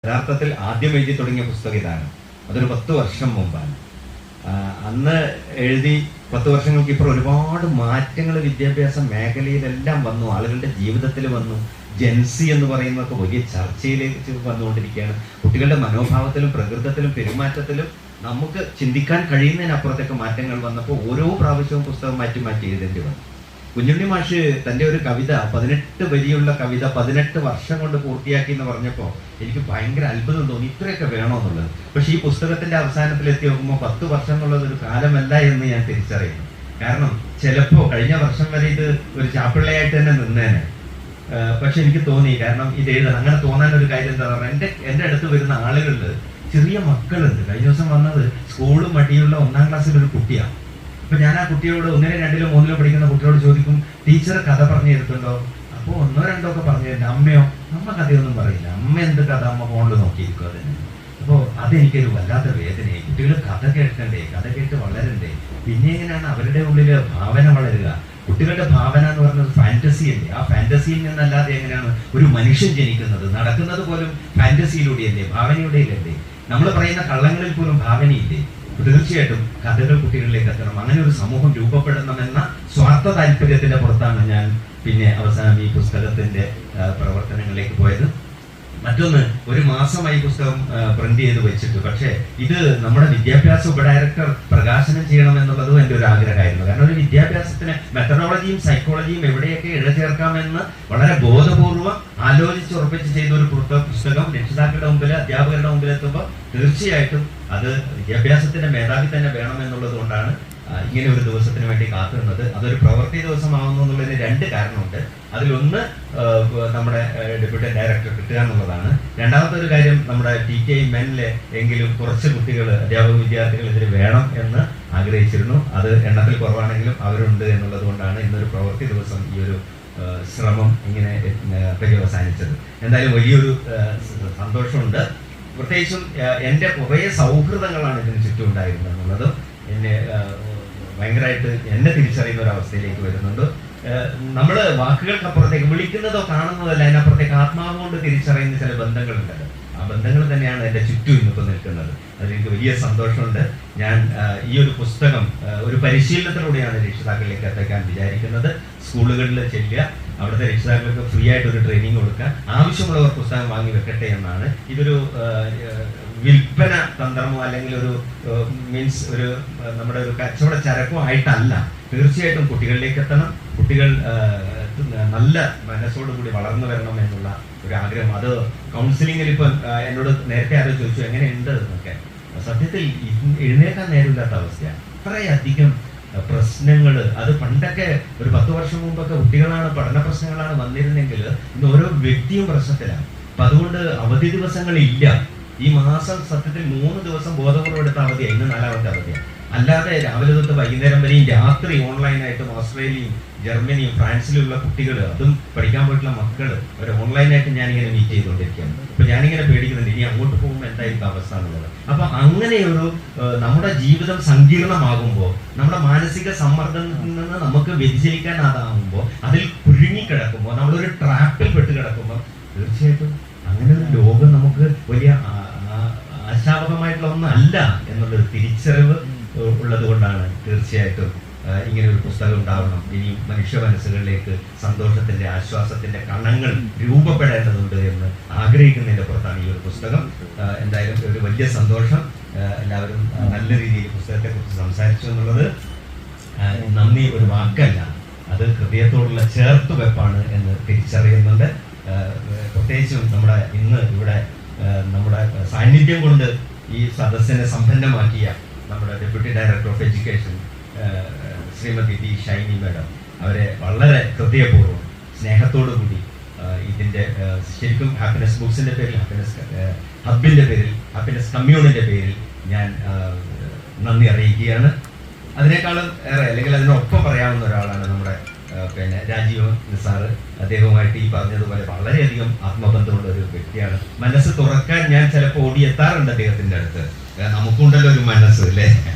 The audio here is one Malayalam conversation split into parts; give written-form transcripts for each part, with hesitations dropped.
യഥാർത്ഥത്തിൽ ആദ്യം എഴുതി തുടങ്ങിയ പുസ്തകം ഇതാണ്. അതൊരു 10 വർഷം മുമ്പാണ്. അന്ന് എഴുതി 10 വർഷങ്ങൾക്ക് ഇപ്പുറം ഒരുപാട് മാറ്റങ്ങൾ വിദ്യാഭ്യാസ മേഖലയിലെല്ലാം വന്നു, ആളുകളുടെ ജീവിതത്തിൽ വന്നു. ജെൻസി എന്ന് പറയുന്നതൊക്കെ വലിയ ചർച്ചയിലേക്ക് വന്നുകൊണ്ടിരിക്കുകയാണ്. കുട്ടികളുടെ മനോഭാവത്തിലും പ്രകൃതത്തിലും പെരുമാറ്റത്തിലും നമുക്ക് ചിന്തിക്കാൻ കഴിയുന്നതിനപ്പുറത്തേക്ക് മാറ്റങ്ങൾ വന്നപ്പോൾ ഓരോ പ്രാവശ്യവും പുസ്തകം മാറ്റി മാറ്റി എഴുതേണ്ടി വന്നു. കുഞ്ഞുണ്ണി മാഷ് തൻ്റെ ഒരു കവിത 18 വരിയുള്ള കവിത 18 വർഷം കൊണ്ട് പൂർത്തിയാക്കി എന്ന് പറഞ്ഞപ്പോൾ എനിക്ക് ഭയങ്കര അത്ഭുതം തോന്നി, ഇത്രയൊക്കെ വേണോ എന്നുള്ളത്. പക്ഷേ ഈ പുസ്തകത്തിന്റെ അവസാനത്തിൽ എത്തി നോക്കുമ്പോൾ 10 വർഷം എന്നുള്ളത് ഒരു കാലമല്ല എന്ന് ഞാൻ തിരിച്ചറിയുന്നു. കാരണം ചിലപ്പോൾ കഴിഞ്ഞ വർഷം വരെ ഇത് ഒരു ചാപ്പിള്ളയായിട്ട് തന്നെ നിന്നേനെ. പക്ഷെ എനിക്ക് തോന്നി, കാരണം ഇത് എഴുതാൻ അങ്ങനെ തോന്നാൻ ഒരു കാര്യം എന്താ പറഞ്ഞാൽ, എൻ്റെ അടുത്ത് വരുന്ന ആളുകളിൽ ചെറിയ മക്കളുണ്ട്. കഴിഞ്ഞ ദിവസം വന്നത് സ്കൂളും മടിയുള്ള 1ാം ക്ലാസ്സിലൊരു കുട്ടിയാണ്. അപ്പൊ ഞാൻ ആ കുട്ടിയോട് 1, 2, 3 പഠിക്കുന്ന കുട്ടിയോട് ചോദിക്കും, ടീച്ചർ കഥ പറഞ്ഞു തരുന്നുണ്ടോ? അപ്പോൾ 1, 2 ഒക്കെ പറഞ്ഞു തരുന്നത്. അമ്മയോ? അമ്മ കഥയൊന്നും പറയില്ല. അമ്മ എന്ത് കഥ? അമ്മ ഫോണിൽ നോക്കിയിരിക്കും. അതിന് അപ്പോൾ അതെനിക്കൊരു വല്ലാത്ത വേദനയായി. കുട്ടികൾ കഥ കേൾക്കണ്ടേ, കഥ കേട്ട് വളരണ്ടേ? പിന്നെ എങ്ങനെയാണ് അവരുടെ ഉള്ളിൽ ഭാവന വളരുക? കുട്ടികളുടെ ഭാവന എന്ന് പറയുന്നത് ഫാന്റസി അല്ലേ? ആ ഫാന്റസിയിൽ നിന്നല്ലാതെ എങ്ങനെയാണ് ഒരു മനുഷ്യൻ ജനിക്കുന്നത്? നടക്കുന്നത് പോലും ഫാന്റസിയിലൂടെയല്ലേ, ഭാവനയുടെയിലല്ലേ? നമ്മൾ പറയുന്ന കള്ളങ്ങളിൽ പോലും ഭാവനയില്ലേ? തീർച്ചയായിട്ടും കഥകൾ കുട്ടികളിലേക്ക് എത്തണം. അങ്ങനെ ഒരു സമൂഹം രൂപപ്പെടണമെന്ന സ്വാർത്ഥ താല്പര്യത്തിന്റെ പുറത്താണ് ഞാൻ പിന്നെ അവസാനം ഈ പുസ്തകത്തിന്റെ പ്രവർത്തനങ്ങളിലേക്ക് പോയത്. മറ്റൊന്ന്, 1 മാസമായി പുസ്തകം പ്രിന്റ് ചെയ്ത് വെച്ചിട്ട്. പക്ഷേ ഇത് നമ്മുടെ വിദ്യാഭ്യാസ ഉപഡയറക്ടർ പ്രകാശനം ചെയ്യണമെന്നുള്ളതും എൻ്റെ ഒരു ആഗ്രഹമായിരുന്നു. കാരണം ഒരു വിദ്യാഭ്യാസത്തിന് മെത്തഡോളജിയും സൈക്കോളജിയും എവിടെയൊക്കെ ഇഴചേർക്കാമെന്ന് വളരെ ബോധപൂർവം ആലോചിച്ചുറപ്പിച്ച് ചെയ്ത ഒരു പുസ്തകം രക്ഷിതാക്കളുടെ മുമ്പിൽ, അധ്യാപകരുടെ മുമ്പിൽ എത്തുമ്പോൾ തീർച്ചയായിട്ടും അത് വിദ്യാഭ്യാസത്തിന്റെ മേധാവി തന്നെ വേണമെന്നുള്ളത് കൊണ്ടാണ് ഇങ്ങനെ ഒരു ദിവസത്തിന് വേണ്ടി കാത്തുനിന്നത്. അതൊരു പ്രവൃത്തി ദിവസമാവുന്നു എന്നുള്ളതിന് 2 കാരണമുണ്ട്. അതിലൊന്ന് നമ്മുടെ ഡെപ്യൂട്ടി ഡയറക്ടർ കിട്ടുക എന്നുള്ളതാണ്. രണ്ടാമത്തെ ഒരു കാര്യം, നമ്മുടെ TKI മെനിലെ എങ്കിലും കുറച്ച് കുട്ടികൾ, അധ്യാപക വിദ്യാർത്ഥികൾ ഇതിൽ വേണം എന്ന് ആഗ്രഹിച്ചിരുന്നു. അത് എണ്ണത്തിൽ കുറവാണെങ്കിലും അവരുണ്ട് എന്നുള്ളത് കൊണ്ടാണ് ഇന്നൊരു പ്രവൃത്തി ദിവസം ഈ ഒരു ശ്രമം ഇങ്ങനെ പര്യവസാനിച്ചത്. എന്തായാലും വലിയൊരു സന്തോഷമുണ്ട്. പ്രത്യേകിച്ചും എൻ്റെ കുറേ സൗഹൃദങ്ങളാണ് ഇതിന് ചുറ്റും ഉണ്ടായിരുന്നത് എന്നുള്ളത് എന്നെ ഭയങ്കരമായിട്ട് എന്നെ തിരിച്ചറിയുന്ന ഒരു അവസ്ഥയിലേക്ക് വരുന്നുണ്ട്. നമ്മൾ വാക്കുകൾക്കപ്പുറത്തേക്ക് വിളിക്കുന്നതോ കാണുന്നതല്ല, അതിനപ്പുറത്തേക്ക് ആത്മാവ് കൊണ്ട് തിരിച്ചറിയുന്ന ചില ബന്ധങ്ങളുണ്ടല്ലോ. ആ ബന്ധങ്ങൾ തന്നെയാണ് എൻ്റെ ചുറ്റും ഇന്നിപ്പോൾ നിൽക്കുന്നത്. അതിലെനിക്ക് വലിയ സന്തോഷമുണ്ട്. ഞാൻ ഈ ഒരു പുസ്തകം ഒരു പരിശീലനത്തിലൂടെയാണ് രക്ഷിതാക്കളിലേക്ക് എത്തിക്കാൻ വിചാരിക്കുന്നത്. സ്കൂളുകളിൽ ചെല്ലുക, അവിടുത്തെ രക്ഷിതാക്കൾക്ക് ഫ്രീ ആയിട്ട് ഒരു ട്രെയിനിങ് കൊടുക്കുക, ആവശ്യമുള്ളവർ പുസ്തകം വാങ്ങി വെക്കട്ടെ എന്നാണ്. ഇതൊരു വിൽപ്പന തന്ത്രമോ അല്ലെങ്കിൽ ഒരു മീൻസ് ഒരു നമ്മുടെ ഒരു കച്ചവട ചരക്കോ ആയിട്ടല്ല. തീർച്ചയായിട്ടും കുട്ടികളിലേക്ക് എത്തണം. കുട്ടികൾ നല്ല മനസ്സോടുകൂടി വളർന്നു വരണം എന്നുള്ള ഒരു ആഗ്രഹം. അത് കൗൺസിലിങ്ങിൽ ഇപ്പം എന്നോട് നേരത്തെ ആരോ ചോദിച്ചു എങ്ങനെയുണ്ട് എന്നൊക്കെ. സത്യത്തിൽ എഴുന്നേക്കാൻ നേരമില്ലാത്ത അവസ്ഥയാണ്. അത്രയധികം പ്രശ്നങ്ങൾ. അത് പണ്ടൊക്കെ ഒരു 10 വർഷം മുമ്പൊക്കെ കുട്ടികളാണ്, പഠന പ്രശ്നങ്ങളാണ് വന്നിരുന്നെങ്കിൽ ഇന്ന് ഓരോ വ്യക്തിയും പ്രശ്നത്തിലാണ്. അപ്പൊ അതുകൊണ്ട് അവധി ദിവസങ്ങളില്ല. ഈ മാസം സത്യത്തിൽ 3 ദിവസം ബോധപൂർവ്വം എടുത്ത അവധിയാണ്. ഇന്ന് 4ാമത്തെ അവധിയാണ്. അല്ലാതെ രാവിലെ തൊട്ട് വൈകുന്നേരം വരെയും രാത്രി ഓൺലൈനായിട്ടും ഓസ്ട്രേലിയയും ജർമ്മനിയും ഫ്രാൻസിലുള്ള കുട്ടികൾ, അതും പഠിക്കാൻ പോയിട്ടുള്ള മക്കൾ, ഒരു ഓൺലൈനായിട്ട് ഞാനിങ്ങനെ മീറ്റ് ചെയ്തുകൊണ്ടിരിക്കുകയാണ്. അപ്പൊ ഞാനിങ്ങനെ പേടിക്കുന്നുണ്ട് ഇനി അങ്ങോട്ട് പോകുമ്പോൾ എന്തായിരിക്കും അവസ്ഥ എന്നുള്ളത്. അപ്പൊ അങ്ങനെയൊരു നമ്മുടെ ജീവിതം സങ്കീർണമാകുമ്പോൾ, നമ്മുടെ മാനസിക സമ്മർദ്ദത്തിൽ നിന്ന് നമുക്ക് വ്യതിചലിക്കാനാകുമ്പോൾ, അതിൽ കുഴുങ്ങിക്കിടക്കുമ്പോൾ, നമ്മളൊരു ട്രാപ്പിൽ പെട്ട് കിടക്കുമ്പോൾ തീർച്ചയായിട്ടും അങ്ങനെ ഒരു ലോകം നമുക്ക് വലിയ ആശാവഹമായിട്ടുള്ള ഒന്നല്ല എന്നുള്ളൊരു തിരിച്ചറിവ് ഉള്ളത് കൊണ്ടാണ് തീർച്ചയായിട്ടും ഇങ്ങനെ ഒരു പുസ്തകം ഉണ്ടാവണം. ഇനിയും മനുഷ്യ മനസ്സുകളിലേക്ക് സന്തോഷത്തിന്റെ, ആശ്വാസത്തിന്റെ കണങ്ങൾ രൂപപ്പെടേണ്ടതുണ്ട് എന്ന് ആഗ്രഹിക്കുന്നതിന്റെ പുറത്താണ് ഈ ഒരു പുസ്തകം. എന്തായാലും ഒരു വലിയ സന്തോഷം. എല്ലാവരും നല്ല രീതിയിൽ പുസ്തകത്തെ കുറിച്ച് സംസാരിച്ചു എന്നുള്ളത് നന്ദി ഒരു വാക്കല്ല, അത് ഹൃദയത്തോടുള്ള ചേർത്തുവെപ്പാണ് എന്ന് തിരിച്ചറിയുന്നുണ്ട്. പ്രത്യേകിച്ചും നമ്മുടെ ഇന്ന് ഇവിടെ നമ്മുടെ സാന്നിധ്യം കൊണ്ട് ഈ സദസ്സിനെ സമ്പന്നമാക്കിയ നമ്മുടെ deputy director of education Shrimati T Shiny madam, അവരെ വളരെ ഹൃദയപൂർവ്വം സ്നേഹത്തോടു കൂടി ഇതിൻ്റെ ശരിക്കും ഹാപ്പിനെസ് ബുക്സിൻ്റെ പേരിൽ, ഹാപ്പിനെസ് ഹബിൻ്റെ പേരിൽ, ഹാപ്പിനെസ് കമ്മ്യൂണിൻ്റെ പേരിൽ ഞാൻ നന്ദി അറിയിക്കുകയാണ്. അതിനേക്കാളും ഏറെ, അല്ലെങ്കിൽ അതിനൊപ്പം പറയാവുന്ന ഒരാളാണ് നമ്മുടെ പിന്നെ രാജീവ് നിസാർ. അദ്ദേഹവുമായിട്ട് ഈ പറഞ്ഞതുപോലെ വളരെയധികം ആത്മബന്ധമുള്ള ഒരു വ്യക്തിയാണ്. മനസ്സ് തുറക്കാൻ ഞാൻ ചിലപ്പോൾ ഓടിയെത്താറുണ്ട് അദ്ദേഹത്തിൻ്റെ അടുത്ത്. നമുക്കുണ്ടല്ലോ ഒരു മനസ്സ് അല്ലേ,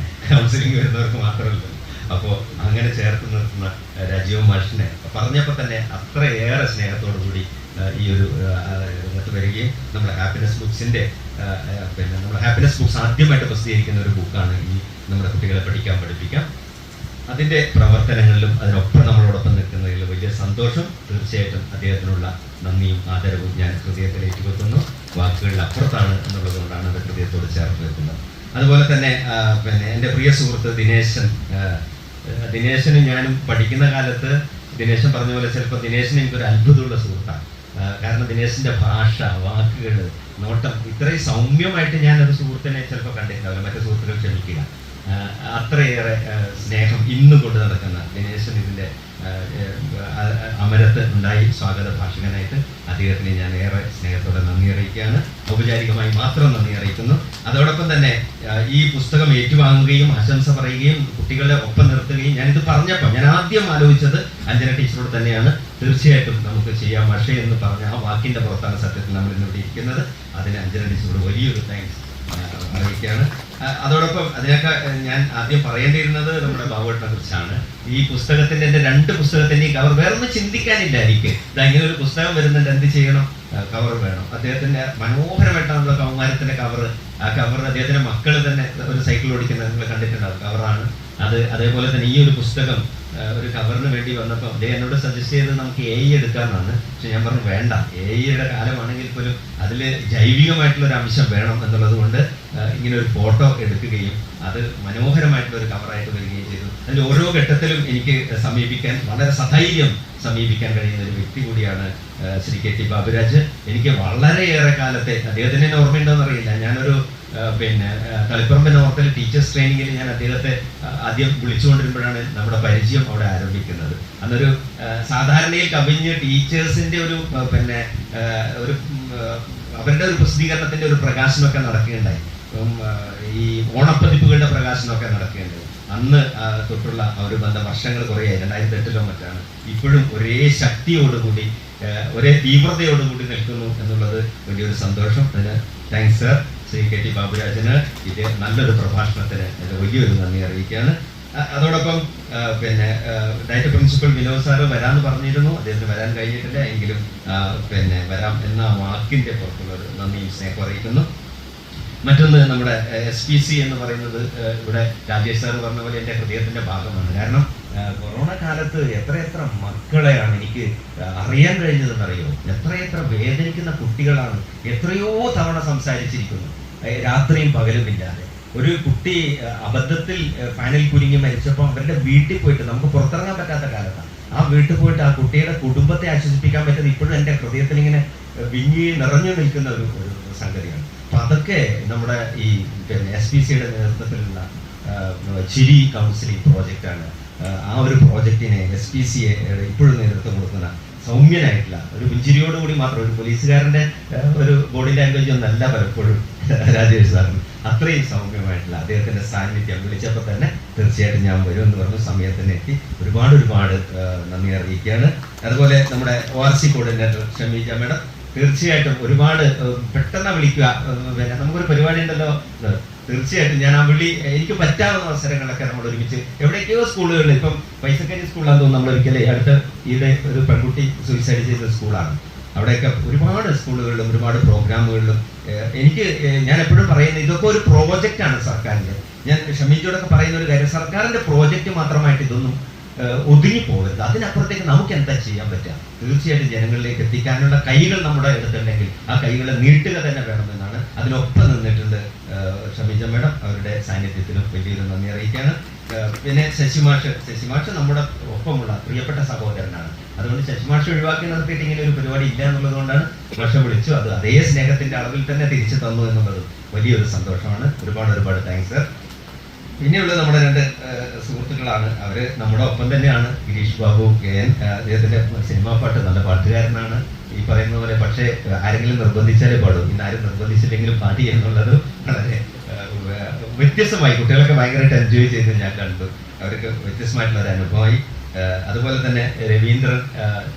കൗൺസിലിംഗ് വരുന്നവർക്ക് മാത്രമല്ല. അപ്പോൾ അങ്ങനെ ചേർത്ത് നിർത്തുന്ന രാജീവ് മാഷിനെ പറഞ്ഞപ്പോൾ തന്നെ അത്രയേറെ സ്നേഹത്തോടു കൂടി ഈ ഒരു രംഗത്ത് വരികയും നമ്മുടെ ഹാപ്പിനെസ് ബുക്സിൻ്റെ നമ്മുടെ ഹാപ്പിനെസ് ബുക്സ് ആദ്യമായിട്ട് പ്രസിദ്ധീകരിക്കുന്ന ഒരു ബുക്കാണ് ഈ നമ്മുടെ കുട്ടികളെ പഠിപ്പിക്കാം. അതിൻ്റെ പ്രവർത്തനങ്ങളിലും അതിനൊപ്പം നമ്മളോടൊപ്പം നിൽക്കുന്നതിൽ വലിയ സന്തോഷം. തീർച്ചയായിട്ടും അദ്ദേഹത്തിനുള്ള നന്ദിയും ആദരവും ഞാൻ ഹൃദയത്തിൽ ഏറ്റുവെക്കുന്നു. വാക്കുകളിൽ അപ്പുറത്താണ് എന്നുള്ളത് കൊണ്ടാണ് അത് ഹൃദയത്തോട് ചേർത്ത് വെക്കുന്നത്. അതുപോലെ തന്നെ എൻ്റെ പ്രിയ സുഹൃത്ത് ദിനേശനും ഞാനും പഠിക്കുന്ന കാലത്ത് ദിനേശൻ പറഞ്ഞ പോലെ ചിലപ്പോൾ ദിനേശന് എനിക്കൊരു അത്ഭുതമുള്ള സുഹൃത്താണ്. കാരണം ദിനേശിൻ്റെ ഭാഷ, വാക്കുകൾ, നോട്ടം ഇത്രയും സൗമ്യമായിട്ട് ഞാനൊരു സുഹൃത്തിനെ ചിലപ്പോൾ കണ്ടിട്ടുണ്ടാവില്ല. മറ്റു സുഹൃത്തുക്കൾ ക്ഷമിക്കുക. അത്രയേറെ സ്നേഹം ഇന്നും കൊണ്ട് നടക്കുന്ന ദിനേശൻ ഇതിൻ്റെ അമരത്ത് ഉണ്ടായി സ്വാഗത ഭാഷകനായിട്ട് അദ്ദേഹത്തിന് ഞാൻ ഏറെ സ്നേഹത്തോടെ നന്ദി അറിയിക്കുകയാണ്. ഔപചാരികമായി മാത്രം നന്ദി അറിയിക്കുന്നു. അതോടൊപ്പം തന്നെ ഈ പുസ്തകം ഏറ്റുവാങ്ങുകയും ആശംസ പറയുകയും കുട്ടികളെ ഒപ്പം നിർത്തുകയും ഞാനിത് പറഞ്ഞപ്പോൾ ഞാൻ ആദ്യം ആലോചിച്ചത് അഞ്ജന ടീച്ചറോട് തന്നെയാണ്. തീർച്ചയായിട്ടും നമുക്ക് ചെയ്യാം പക്ഷേ എന്ന് പറഞ്ഞ ആ വാക്കിൻ്റെ പുറത്താണ് സത്യത്തിൽ നമ്മൾ ഇന്നിവിടെ ഇരിക്കുന്നത്. അതിന് അഞ്ജന ടീച്ചറോട് വലിയൊരു താങ്ക്സ് അറിയിക്കുകയാണ്. അതോടൊപ്പം അതിനൊക്കെ ഞാൻ ആദ്യം പറയേണ്ടിയിരുന്നത് നമ്മുടെ ബാബുവേട്ടനെ കുറിച്ചാണ്. ഈ പുസ്തകത്തിന്റെ എൻ്റെ 2 പുസ്തകത്തിൻ്റെയും കവർ വേറൊന്നും ചിന്തിക്കാനില്ല എനിക്ക്. ഇങ്ങനെ ഒരു പുസ്തകം വരുന്നുണ്ട്, എന്ത് ചെയ്യണം, കവർ വേണം. അദ്ദേഹത്തിന്റെ മനോഹരമായിട്ടാണുള്ള കൗമാരത്തിന്റെ കവർ. ആ കവർ അദ്ദേഹത്തിന്റെ മക്കൾ തന്നെ ഒരു സൈക്കിൾ ഓടിക്കുന്നത് നിങ്ങൾ കണ്ടിട്ടുണ്ടാവും, കവറാണ് അത്. അതേപോലെ തന്നെ ഈ ഒരു പുസ്തകം ഒരു കവറിന് വേണ്ടി വന്നപ്പോൾ അദ്ദേഹം എന്നോട് സജസ്റ്റ് ചെയ്തത് നമുക്ക് AI എടുക്കാമെന്നാണ്. പക്ഷെ ഞാൻ പറഞ്ഞു വേണ്ട, AIയുടെ കാലമാണെങ്കിൽ പോലും അതിൽ ജൈവികമായിട്ടുള്ള ഒരു അംശം വേണം എന്നുള്ളത് കൊണ്ട് ഇങ്ങനെ ഒരു ഫോട്ടോ എടുക്കുകയും അത് മനോഹരമായിട്ടുള്ള ഒരു കവറായിട്ട് വരികയും ചെയ്തു. അതിൽ ഓരോ ഘട്ടത്തിലും എനിക്ക് വളരെ സധൈര്യം സമീപിക്കാൻ കഴിയുന്ന ഒരു വ്യക്തി കൂടിയാണ് ശ്രീ KT ബാബുരാജ്. എനിക്ക് വളരെയേറെ കാലത്തെ അദ്ദേഹത്തിന് എന്നെ ഓർമ്മയുണ്ടോന്ന് അറിയില്ല. ഞാനൊരു തളിപ്പറമ്പ് നോർത്തിൽ ടീച്ചേഴ്സ് ട്രെയിനിങ്ങിൽ ഞാൻ അദ്ദേഹത്തെ ആദ്യം വിളിച്ചുകൊണ്ടിരുമ്പോഴാണ് നമ്മുടെ പരിചയം അവിടെ ആരംഭിക്കുന്നത്. അന്നൊരു സാധാരണയിൽ കവിഞ്ഞ് ടീച്ചേഴ്സിന്റെ ഒരു അവരുടെ ഒരു പ്രസിദ്ധീകരണത്തിന്റെ ഒരു പ്രകാശനമൊക്കെ നടക്കുകയുണ്ടായി. ഈ ഓണപ്പതിപ്പുകളുടെ പ്രകാശനമൊക്കെ നടക്കുകയുണ്ടായി. അന്ന് തൊട്ടുള്ള ഒരു ബന്ധം വർഷങ്ങൾ കുറേയായി, 2008 മറ്റാണ്. ഇപ്പോഴും ഒരേ ശക്തിയോടുകൂടി ഒരേ തീവ്രതയോടുകൂടി നിൽക്കുന്നു എന്നുള്ളത് വലിയൊരു സന്തോഷം. അതിന് താങ്ക്സ് സർ. ശ്രീ KT ബാബുരാജന് ഇത് നല്ലൊരു പ്രഭാഷണത്തിന് വലിയൊരു നന്ദി അറിയിക്കുകയാണ്. അതോടൊപ്പം ഡയറ്റ് പ്രിൻസിപ്പൽ വിനോദ് സാറ് വരാമെന്ന് പറഞ്ഞിരുന്നു. അദ്ദേഹത്തിന് വരാൻ കഴിഞ്ഞിട്ടില്ല, എങ്കിലും വരാം എന്ന വാക്കിൻ്റെ പുറത്തുള്ളൊരു നന്ദിയും സ്നേഹം അറിയിക്കുന്നു. മറ്റൊന്ന് നമ്മുടെ SPC എന്ന് പറയുന്നത് ഇവിടെ രാജേഷ് സാർ പറഞ്ഞ പോലെ എൻ്റെ ഹൃദയത്തിൻ്റെ ഭാഗമാണ്. കാരണം കൊറോണ കാലത്ത് എത്രയെത്ര മക്കളെയാണ് എനിക്ക് അറിയാൻ കഴിഞ്ഞതെന്നറിയോ. എത്രയെത്ര വേദനിക്കുന്ന കുട്ടികളാണ്. എത്രയോ തവണ സംസാരിച്ചിരിക്കുന്നു, രാത്രിയും പകലും ഇല്ലാതെ. ഒരു കുട്ടി അബദ്ധത്തിൽ ഫാനിൽ കുരുങ്ങി മരിച്ചപ്പോൾ അവരുടെ വീട്ടിൽ പോയിട്ട്, നമുക്ക് പുറത്തിറങ്ങാൻ പറ്റാത്ത കാലത്താണ്, ആ വീട്ടിൽ പോയിട്ട് ആ കുട്ടിയുടെ കുടുംബത്തെ ആശ്വസിപ്പിക്കാൻ പറ്റുന്നത് ഇപ്പോഴും എൻ്റെ ഹൃദയത്തിൽ ഇങ്ങനെ വിങ്ങി നിറഞ്ഞു നിൽക്കുന്ന ഒരു സംഗതിയാണ്. അപ്പൊ അതൊക്കെ നമ്മുടെ ഈ SPCയുടെ നേതൃത്വത്തിലുള്ള ചിരി കൗൺസിലിംഗ് പ്രോജക്റ്റാണ്. ആ ഒരു പ്രോജക്റ്റിനെ SPCയെ ഇപ്പോഴും നേതൃത്വം കൊടുക്കുന്ന സൗമ്യനായിട്ടുള്ള ഒരു പുഞ്ചിരിയോടുകൂടി മാത്രം, ഒരു പോലീസുകാരൻ്റെ ഒരു ബോഡി ലാംഗ്വേജ് ഒന്നല്ല പലപ്പോഴും രാജേഷ് സാറിന്, അത്രയും സൗമ്യമായിട്ടുള്ള അദ്ദേഹത്തിന്റെ സാന്നിധ്യം. വിളിച്ചപ്പോൾ തന്നെ തീർച്ചയായിട്ടും ഞാൻ വരും എന്ന് പറഞ്ഞു, സമയത്തിന് എത്തി. ഒരുപാട് നന്ദി അറിയിക്കുകയാണ്. അതുപോലെ നമ്മുടെ ORC കോർഡിനേറ്റർ ഷമീജ മേഡം, തീർച്ചയായിട്ടും ഒരുപാട് പെട്ടെന്ന് വിളിക്കുക. നമുക്കൊരു പരിപാടി ഉണ്ടല്ലോ, തീർച്ചയായിട്ടും ഞാൻ ആ വിളി, എനിക്ക് പറ്റാവുന്ന അവസരങ്ങളൊക്കെ നമ്മൾ ഒരുമിച്ച് എവിടേക്കോ സ്കൂളുകളിൽ, ഇപ്പം പൈസക്കാരി സ്കൂളാന്ന് തോന്നുന്നു, നമ്മൾ ഒരിക്കലേ അടുത്ത് ഈയിടെ ഒരു പെൺകുട്ടി സൂയിസൈഡ് ചെയ്ത സ്കൂളാണ്. അവിടെയൊക്കെ ഒരുപാട് സ്കൂളുകളിലും ഒരുപാട് പ്രോഗ്രാമുകളിലും ഞാൻ എപ്പോഴും പറയുന്നത് ഇതൊക്കെ ഒരു പ്രോജക്റ്റാണ് സർക്കാരിൻ്റെ. ഞാൻ ഷമീജോടൊക്കെ പറയുന്ന ഒരു കാര്യം, സർക്കാരിൻ്റെ പ്രോജക്റ്റ് മാത്രമായിട്ട് ഇതൊന്നും ഒതുങ്ങിപ്പോകരുത്. അതിനപ്പുറത്തേക്ക് നമുക്ക് എന്താ ചെയ്യാൻ പറ്റുക? തീർച്ചയായിട്ടും ജനങ്ങളിലേക്ക് എത്തിക്കാനുള്ള കൈകൾ നമ്മുടെ അടുത്തുണ്ടെങ്കിൽ ആ കൈകളെ നീട്ടുക തന്നെ വേണമെന്നാണ്. അതിനൊപ്പം നിന്നിട്ടുണ്ട് ഷമീജ മേഡം. അവരുടെ സാന്നിധ്യത്തിലും വലിയൊരു നന്ദി അറിയിക്കുകയാണ്. പിന്നെ ശശിമാഷ് നമ്മുടെ ഒപ്പമുള്ള പ്രിയപ്പെട്ട സഹോദരനാണ്. അതുകൊണ്ട് ശശിമാഷ് ഒഴിവാക്കി നിർത്തിയിട്ട് ഇങ്ങനെ ഒരു പരിപാടി ഇല്ല എന്നുള്ളത് കൊണ്ടാണ് മാഷെ വിളിച്ചു. അത് അതേ സ്നേഹത്തിന്റെ അളവിൽ തന്നെ തിരിച്ചു തന്നു എന്നുള്ളത് വലിയൊരു സന്തോഷമാണ്. ഒരുപാട് താങ്ക്സ് സർ. പിന്നെയുള്ളത് നമ്മുടെ 2 സുഹൃത്തുക്കളാണ്. അവര് നമ്മുടെ ഒപ്പം തന്നെയാണ്. ഗിരീഷ് ബാബു KN, അദ്ദേഹത്തിന്റെ സിനിമാ പാട്ട് നല്ല പാട്ടുകാരനാണ് ഈ പറയുന്ന പോലെ. പക്ഷേ ആരെങ്കിലും നിർബന്ധിച്ചാലേ പാടും. ഇന്ന് ആരും നിർബന്ധിച്ചില്ലെങ്കിലും പാടി എന്നുള്ളത് വളരെ വ്യത്യസ്തമായി കുട്ടികളൊക്കെ ഭയങ്കരമായിട്ട് എൻജോയ് ചെയ്ത് ഞാൻ കണ്ടു. അവർക്ക് വ്യത്യസ്തമായിട്ടുള്ള ഒരു അനുഭവമായി. അതുപോലെ തന്നെ രവീന്ദ്രൻ,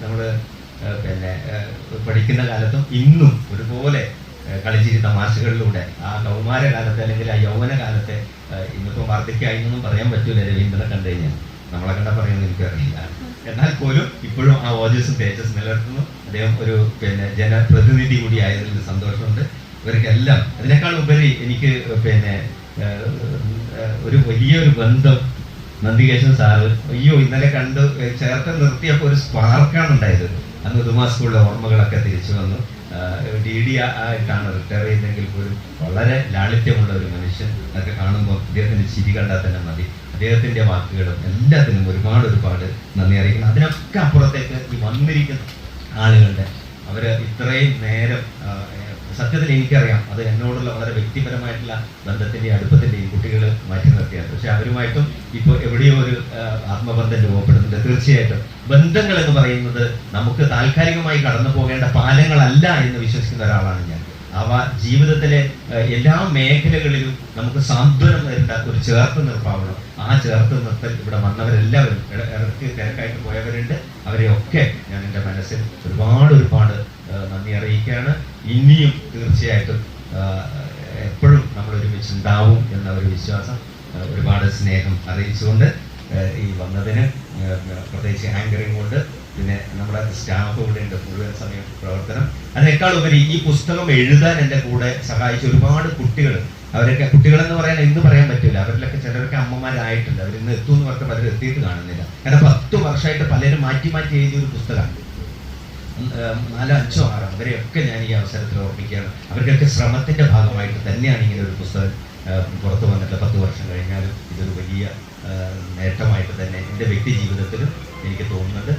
നമ്മൾ പഠിക്കുന്ന കാലത്തും ഇന്നും ഒരുപോലെ കളിച്ചിരി തമാശകളിലൂടെ ആ കൗമാരകാലത്തെ അല്ലെങ്കിൽ ആ യൗവന കാലത്തെ, ഇന്നിപ്പോൾ വാർദ്ധക്യമായിന്നൊന്നും പറയാൻ പറ്റൂല രവീന്ദ്രനെ കണ്ടു കഴിഞ്ഞാൽ. നമ്മളെ കണ്ടാൽ പറയുന്നത് എനിക്കറിയില്ല. എന്നാൽ പോലും ഇപ്പോഴും ആ ഓജസ്സും തേജസ്സും നിലനിർത്തുന്നു. അദ്ദേഹം ഒരു ജനപ്രതിനിധി കൂടി ആയതിൽ സന്തോഷമുണ്ട്. ഇവർക്കെല്ലാം അതിനേക്കാൾ ഉപരി എനിക്ക് ഒരു വലിയൊരു ബന്ധം നന്ദികേശൻ സാറ് ഇന്നലെ കണ്ട് ചേർത്ത് നിർത്തിയപ്പോൾ ഒരു സ്പാർക്കാണ് ഉണ്ടായത്. അന്ന് ഉദുമ സ്കൂളിലെ ഓർമ്മകളൊക്കെ തിരിച്ചു വന്നു. DD ആയിട്ടാണ് റിട്ടയർ ചെയ്യുന്നതെങ്കിൽ പോലും വളരെ ലാളിത്യമുള്ള ഒരു മനുഷ്യൻ. അതൊക്കെ കാണുമ്പോൾ അദ്ദേഹത്തിന്റെ ചിരി കണ്ടാൽ തന്നെ മതി. അദ്ദേഹത്തിന്റെ വാക്കുകളും എല്ലാത്തിനും ഒരുപാട് നന്ദി അറിയിക്കണം. അതിനൊക്കെ അപ്പുറത്തേക്ക് ഈ വന്നിരിക്കുന്ന ആളുകളുടെ അവര് ഇത്രയും നേരം സത്യത്തിൽ എനിക്കറിയാം അത് എന്നോടുള്ള വളരെ വ്യക്തിപരമായിട്ടുള്ള ബന്ധത്തിന്റെയും അടുപ്പത്തിന്റെയും കുട്ടികൾ മാറ്റി നിർത്തിയാണ്. പക്ഷെ അവരുമായിട്ടും ഇപ്പോൾ എവിടെയോ ഒരു ആത്മബന്ധം രൂപപ്പെടുന്നുണ്ട്. തീർച്ചയായിട്ടും ബന്ധങ്ങൾ എന്ന് പറയുന്നത് നമുക്ക് താൽക്കാലികമായി കടന്നു പോകേണ്ട പാലങ്ങളല്ല എന്ന് വിശ്വസിക്കുന്ന ഒരാളാണ് ഞാൻ. അവ ജീവിതത്തിലെ എല്ലാ മേഖലകളിലും നമുക്ക് സാന്ത്വനം തരേണ്ട ഒരു ചേർത്ത് നിർപ്പാവണം. ആ ചേർത്ത് നിർത്തൽ ഇവിടെ വന്നവരെല്ലാവരും ഇടയ്ക്ക് തിരക്കായിട്ട് പോയവരുണ്ട്. അവരെയൊക്കെ ഞാൻ എൻ്റെ മനസ്സിൽ ഒരുപാട് നന്ദി അറിയിക്കുകയാണ്. ഇനിയും തീർച്ചയായിട്ടും എപ്പോഴും നമ്മൾ ഒരുമിച്ചുണ്ടാവും എന്ന ഒരു വിശ്വാസം, ഒരുപാട് സ്നേഹം അറിയിച്ചുകൊണ്ട് ഈ വന്നതിന് പ്രത്യേകിച്ച് ആങ്കറിങ് കൊണ്ട് പിന്നെ നമ്മുടെ സ്റ്റാഫ് കൂടെ ഉണ്ട് മുഴുവൻ സമയം പ്രവർത്തനം. അതിനേക്കാൾ ഉപരി ഈ പുസ്തകം എഴുതാൻ എൻ്റെ കൂടെ സഹായിച്ച ഒരുപാട് കുട്ടികൾ, അവരൊക്കെ കുട്ടികളെന്ന് പറയാൻ ഇന്ന് പറയാൻ പറ്റില്ല. അവരിലൊക്കെ ചിലരൊക്കെ അമ്മമാരായിട്ടുണ്ട്. അവരിന്ന് എത്തുമെന്ന് പറഞ്ഞ പലരും എത്തിയിട്ട് കാണുന്നില്ല. കാരണം 10 വർഷമായിട്ട് പലരും മാറ്റി എഴുതിയ ഒരു പുസ്തകമാണ്. 4, 5, 6 അവരെയൊക്കെ ഞാൻ ഈ അവസരത്തിൽ ഓർമ്മിക്കുകയാണ്. അവർക്കൊക്കെ ശ്രമത്തിന്റെ ഭാഗമായിട്ട് തന്നെയാണ് ഇങ്ങനെ ഒരു പുസ്തകം പുറത്തു വന്നിട്ടുള്ള 10 വർഷം കഴിഞ്ഞാലും ഇതൊരു വലിയ നേട്ടമായിട്ട് തന്നെ എൻ്റെ വ്യക്തി ജീവിതത്തിലും എനിക്ക് തോന്നുന്നുണ്ട്.